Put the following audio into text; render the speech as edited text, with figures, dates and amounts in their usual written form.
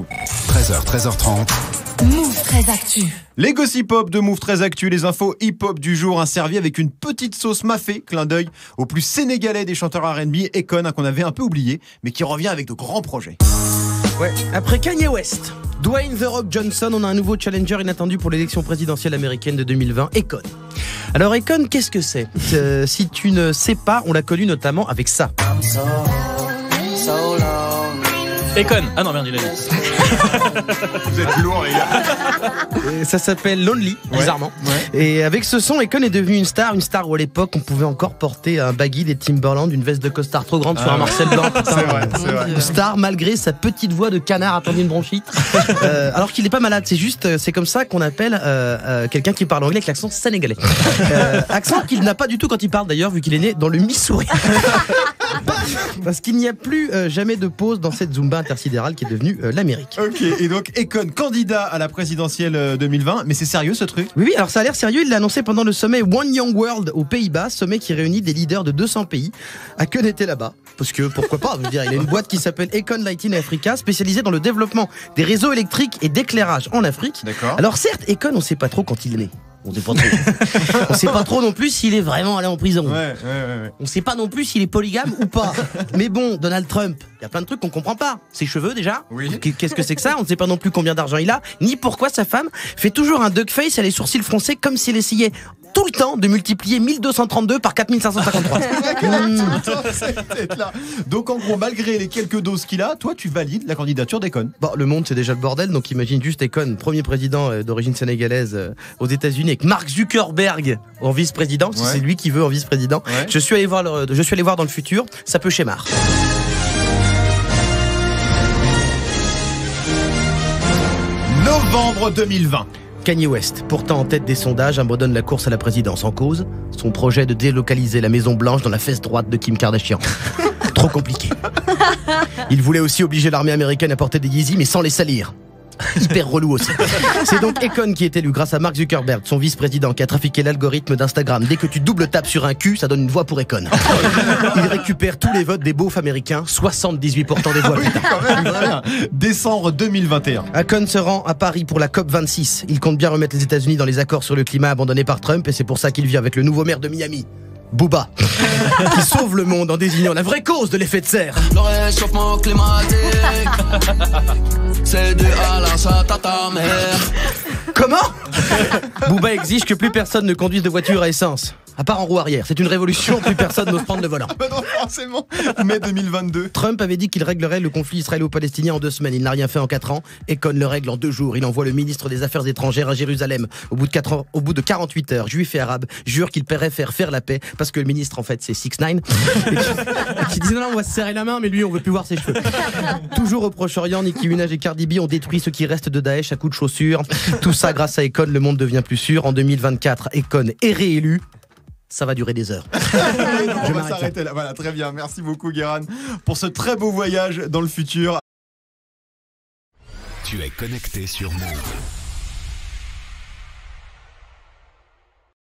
Move. 13h, 13h30. Move 13 Actu. Les gossip hop de Move 13 Actu, les infos hip-hop du jour, servi avec une petite sauce mafé, clin d'œil au plus sénégalais des chanteurs R&B, Akon, qu'on avait un peu oublié, mais qui revient avec de grands projets. Ouais, après Kanye West, Dwayne The Rock Johnson, on a un nouveau challenger inattendu pour l'élection présidentielle américaine de 2020, Akon. Alors Akon, qu'est-ce que c'est ? Si tu ne sais pas, on l'a connu notamment avec ça. Akon. Ah non, merde, il a dit. Vous êtes lourd, les gars. Et ça s'appelle Lonely, bizarrement. Ouais. Et avec ce son, Akon est devenu une star où à l'époque on pouvait encore porter un baggy, des Timberland, une veste de costard trop grande sur un Marcel blanc. C'est vrai. Une star malgré sa petite voix de canard attendue une bronchite. Alors qu'il est pas malade, c'est comme ça qu'on appelle quelqu'un qui parle anglais avec l'accent sénégalais. Accent qu'il n'a pas du tout quand il parle d'ailleurs, vu qu'il est né dans le Missouri. Parce qu'il n'y a plus jamais de pause dans cette Zumba intersidérale qui est devenue l'Amérique. Ok, et donc Akon, candidat à la présidentielle 2020, mais c'est sérieux ce truc ? Oui, alors ça a l'air sérieux, il l'a annoncé pendant le sommet One Young World aux Pays-Bas, sommet qui réunit des leaders de 200 pays. Akon était là-bas, parce que pourquoi pas, je veux dire, il a une boîte qui s'appelle Akon Lighting Africa, spécialisée dans le développement des réseaux électriques et d'éclairage en Afrique. D'accord. Alors certes, Akon, on sait pas trop quand il est né. On sait pas trop. On sait pas trop non plus s'il est vraiment allé en prison. Ouais. On sait pas non plus s'il est polygame ou pas. Mais bon, Donald Trump, il y a plein de trucs qu'on comprend pas. Ses cheveux déjà. Oui. Qu'est-ce que c'est que ça ? On ne sait pas non plus combien d'argent il a, ni pourquoi sa femme fait toujours un duckface à les sourcils froncés comme s'il essayait tout le temps de multiplier 1232 par 4553. Donc en gros, malgré les quelques doses qu'il a, toi tu valides la candidature d'Akon. Bon, le monde c'est déjà le bordel, donc imagine juste Akon, premier président d'origine sénégalaise aux États-Unis, avec Mark Zuckerberg en vice-président, parce que c'est lui qui veut en vice-président. Ouais. Je suis allé voir dans le futur, ça peut schémar. Novembre 2020. Kanye West, pourtant en tête des sondages, abandonne la course à la présidence. En cause, son projet de délocaliser la Maison Blanche dans la fesse droite de Kim Kardashian. Trop compliqué. Il voulait aussi obliger l'armée américaine à porter des Yeezys, mais sans les salir. Hyper relou aussi. C'est donc Akon qui est élu grâce à Mark Zuckerberg, son vice-président, qui a trafiqué l'algorithme d'Instagram. Dès que tu double tapes sur un cul, ça donne une voix pour Akon. Il récupère tous les votes des beaufs américains, 78% des voix. Oui, quand même. Décembre 2021. Akon se rend à Paris pour la COP26. Il compte bien remettre les États-Unis dans les accords sur le climat abandonnés par Trump, et c'est pour ça qu'il vient avec le nouveau maire de Miami, Booba, qui sauve le monde en désignant la vraie cause de l'effet de serre. Le réchauffement climatique, c'est dû à la ta mère. Comment ? Booba exige que plus personne ne conduise de voiture à essence, à part en roue arrière. C'est une révolution, plus personne n'ose prendre le volant. Non, forcément. Mai 2022. Trump avait dit qu'il réglerait le conflit israélo-palestinien en 2 semaines. Il n'a rien fait en 4 ans. Akon le règle en 2 jours. Il envoie le ministre des Affaires étrangères à Jérusalem. Au bout de 48 heures, juifs et arabes jurent qu'ils pourraient faire la paix, parce que le ministre, en fait, c'est 6ix9ine. Qui disait non, on va se serrer la main, mais lui, on veut plus voir ses cheveux. Toujours au Proche-Orient, Nicki Minaj et Cardi B ont détruit ce qui reste de Daesh à coups de chaussures. Tout ça grâce à Akon, le monde devient plus sûr. En 2024, Akon est réélu. Ça va durer des heures. On va s'arrêter là. Voilà, très bien. Merci beaucoup, Guéran, pour ce très beau voyage dans le futur. Tu es connecté sur Move.